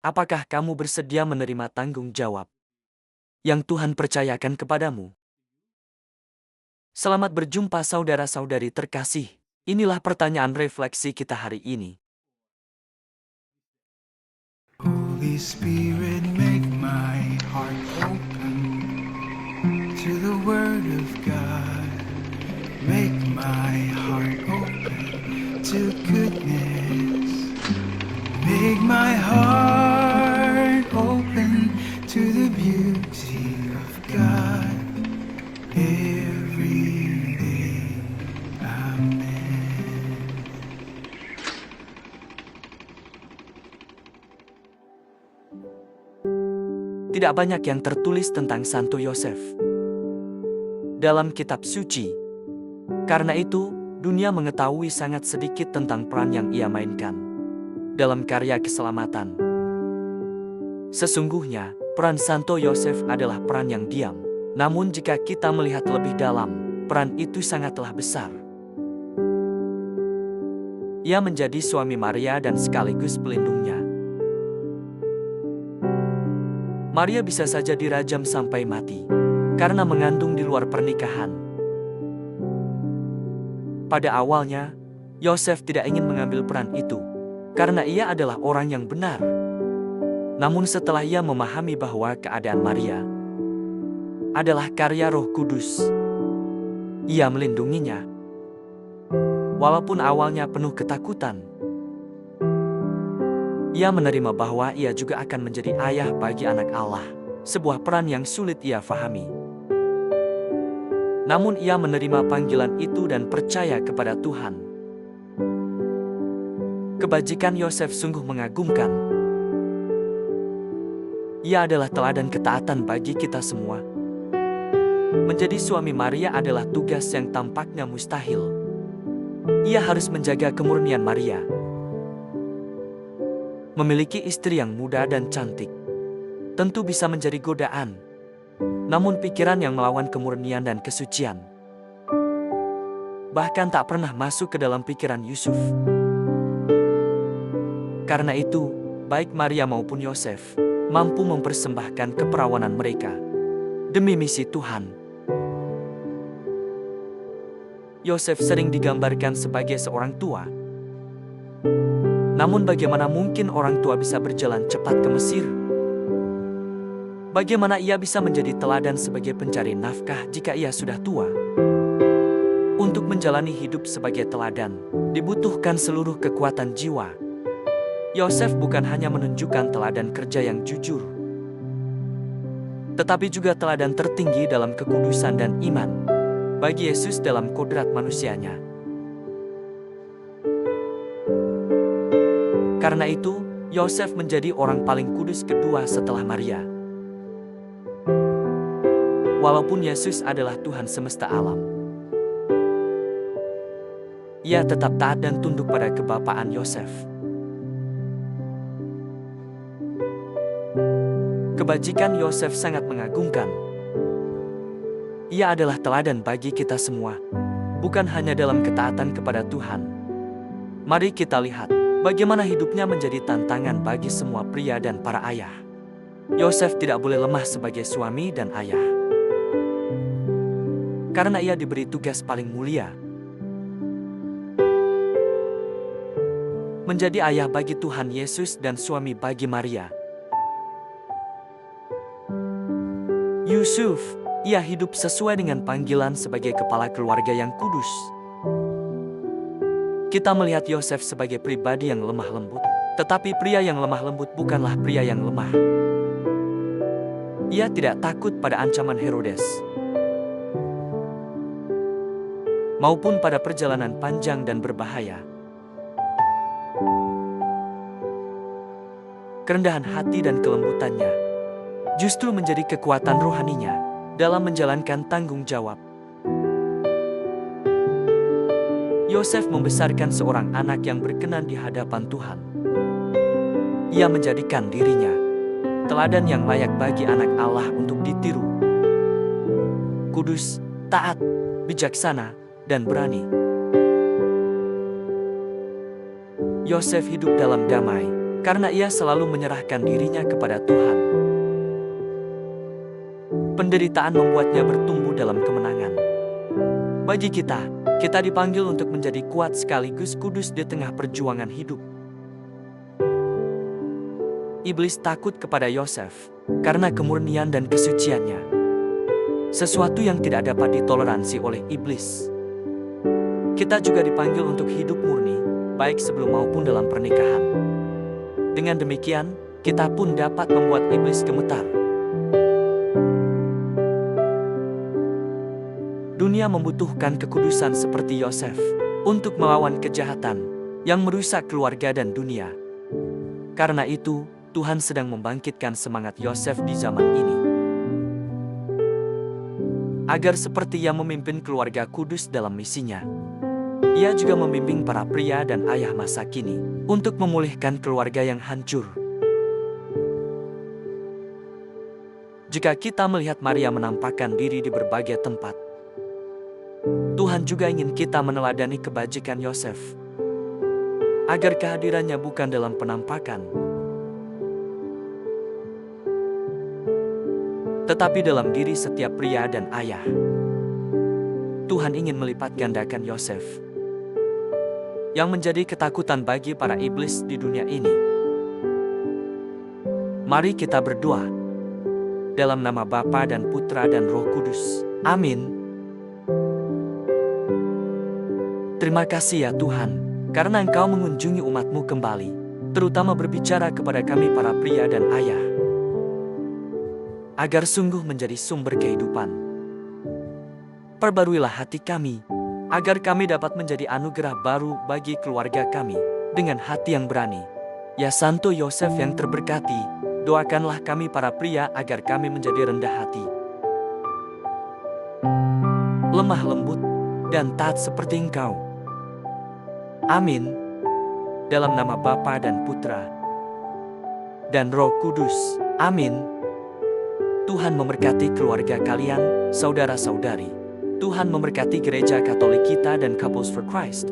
apakah kamu bersedia menerima tanggung jawab yang Tuhan percayakan kepadamu? Selamat berjumpa saudara-saudari terkasih. Inilah pertanyaan refleksi kita hari ini. Holy Spirit, make my heart open to the Word of God. Make my heart open to goodness. Make my heart open to the beauty of God every day. Amen. Tidak banyak yang tertulis tentang Santo Yosef dalam kitab suci. Karena itu, dunia mengetahui sangat sedikit tentang peran yang ia mainkan dalam karya keselamatan. Sesungguhnya, peran Santo Yosef adalah peran yang diam. Namun jika kita melihat lebih dalam, peran itu sangatlah besar. Ia menjadi suami Maria dan sekaligus pelindungnya. Maria bisa saja dirajam sampai mati karena mengandung di luar pernikahan. Pada awalnya, Yosef tidak ingin mengambil peran itu karena ia adalah orang yang benar. Namun setelah ia memahami bahwa keadaan Maria adalah karya Roh Kudus, ia melindunginya. Walaupun awalnya penuh ketakutan, ia menerima bahwa ia juga akan menjadi ayah bagi anak Allah, sebuah peran yang sulit ia fahami. Namun ia menerima panggilan itu dan percaya kepada Tuhan. Kebajikan Yosef sungguh mengagumkan. Ia adalah teladan ketaatan bagi kita semua. Menjadi suami Maria adalah tugas yang tampaknya mustahil. Ia harus menjaga kemurnian Maria. Memiliki istri yang muda dan cantik tentu bisa menjadi godaan. Namun pikiran yang melawan kemurnian dan kesucian bahkan tak pernah masuk ke dalam pikiran Yusuf. Karena itu, baik Maria maupun Yosef mampu mempersembahkan keperawanan mereka demi misi Tuhan. Yosef sering digambarkan sebagai seorang tua. Namun bagaimana mungkin orang tua bisa berjalan cepat ke Mesir? Bagaimana ia bisa menjadi teladan sebagai pencari nafkah jika ia sudah tua? Untuk menjalani hidup sebagai teladan, dibutuhkan seluruh kekuatan jiwa. Yosef bukan hanya menunjukkan teladan kerja yang jujur, tetapi juga teladan tertinggi dalam kekudusan dan iman bagi Yesus dalam kodrat manusianya. Karena itu, Yosef menjadi orang paling kudus kedua setelah Maria. Walaupun Yesus adalah Tuhan semesta alam, ia tetap taat dan tunduk pada kebapaan Yosef. Kebajikan Yosef sangat mengagumkan. Ia adalah teladan bagi kita semua, bukan hanya dalam ketaatan kepada Tuhan. Mari kita lihat bagaimana hidupnya menjadi tantangan bagi semua pria dan para ayah. Yosef tidak boleh lemah sebagai suami dan ayah, karena ia diberi tugas paling mulia, menjadi ayah bagi Tuhan Yesus dan suami bagi Maria. Yusuf, ia hidup sesuai dengan panggilan sebagai kepala keluarga yang kudus. Kita melihat Yosef sebagai pribadi yang lemah lembut, tetapi pria yang lemah lembut bukanlah pria yang lemah. Ia tidak takut pada ancaman Herodes, maupun pada perjalanan panjang dan berbahaya. Kerendahan hati dan kelembutannya justru menjadi kekuatan rohaninya dalam menjalankan tanggung jawab. Yosef membesarkan seorang anak yang berkenan di hadapan Tuhan. Ia menjadikan dirinya teladan yang layak bagi anak Allah untuk ditiru. Kudus, taat, bijaksana, dan berani. Yosef hidup dalam damai karena ia selalu menyerahkan dirinya kepada Tuhan. Penderitaan membuatnya bertumbuh dalam kemenangan. Bagi kita dipanggil untuk menjadi kuat sekaligus kudus di tengah perjuangan hidup. Iblis takut kepada Yosef karena kemurnian dan kesuciannya, sesuatu yang tidak dapat ditoleransi oleh iblis. Kita juga dipanggil untuk hidup murni, baik sebelum maupun dalam pernikahan. Dengan demikian, kita pun dapat membuat iblis gemetar. Dunia membutuhkan kekudusan seperti Yosef untuk melawan kejahatan yang merusak keluarga dan dunia. Karena itu, Tuhan sedang membangkitkan semangat Yosef di zaman ini, agar seperti yang memimpin keluarga kudus dalam misinya, ia juga membimbing para pria dan ayah masa kini untuk memulihkan keluarga yang hancur. Jika kita melihat Maria menampakkan diri di berbagai tempat, Tuhan juga ingin kita meneladani kebajikan Yosef, agar kehadirannya bukan dalam penampakan, tetapi dalam diri setiap pria dan ayah. Tuhan ingin melipat gandakan Yosef, yang menjadi ketakutan bagi para iblis di dunia ini. Mari kita berdoa. Dalam nama Bapa dan Putra dan Roh Kudus. Amin. Terima kasih ya Tuhan, karena Engkau mengunjungi umat-Mu kembali, terutama berbicara kepada kami para pria dan ayah, agar sungguh menjadi sumber kehidupan. Perbaruilah hati kami, agar kami dapat menjadi anugerah baru bagi keluarga kami, dengan hati yang berani. Ya Santo Yosef yang terberkati, doakanlah kami para pria agar kami menjadi rendah hati, lemah lembut, dan taat seperti Engkau. Amin. Dalam nama Bapa dan Putra dan Roh Kudus. Amin. Tuhan memberkati keluarga kalian, saudara-saudari. Tuhan memberkati Gereja Katolik kita dan Couples for Christ.